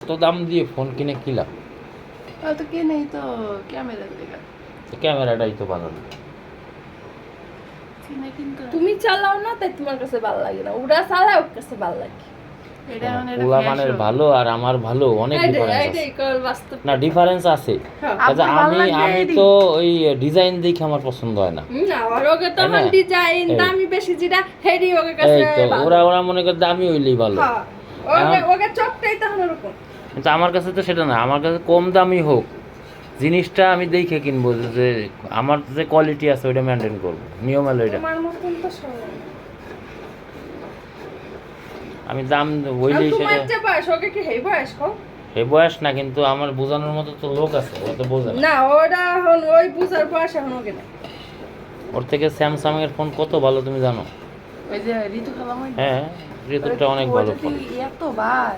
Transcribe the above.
তো দাম দিয়ে ফোন কিনে কি লাভ? তো কিনেই তো ক্যামেরা দেখা ক্যামেরাটাই তো ভালো না। কিনে কিন্তু তুমি চালাও না তাই তোমার কাছে ভালো লাগে না, ওরা চালায় ওর কাছে ভালো লাগে। এটা মানে পোলা মানের ভালো আর আমার ভালো অনেক ডিফারেন্স আছে। এইটাই কর বাস্তব। না ডিফারেন্স আছে। হ্যাঁ। আচ্ছা আপনার ভালো আমি লাগবে আমি এডি। তো ওই ডিজাইন দেখে আমার পছন্দ হয় না। না আর ওকে তাই তখন না? ডিজাইন এই। দামি বেশি যেটা হেডি ওকে কাছে এই তো ভালো। ওরা মনে করে দামি হইলেই ভালো। হ্যাঁ ওকে চোখটাই তখন ওরকম। কিন্তু আমার কাছে তো সেটা না, আমার কাছে কম দামি হোক, জিনিসটা আমি দেখে কিনবো যে আমার যে কোয়ালিটি আছে ওইটা মেনটেন করবো, নিয়ম হলো ওইটা। তোমার মতন তো সবাই। আমি দাম আর হইলেই তোমার সেটা যে বয়স ওকে কি হেই বয়স কও? এই বয়স না, কিন্তু আমার বোঝানোর মতো তো লোক আছে, ও তো বোঝে না। না ওরা এখন ওই বুঝার বয়স এখন ওকে না। ওর থেকে স্যামসাং এর ফোন কত ভালো তুমি জানো? ওই যে ঋতু খেলা হ্যাঁ ঋতুটা অনেক ভালো ফোন। এতবার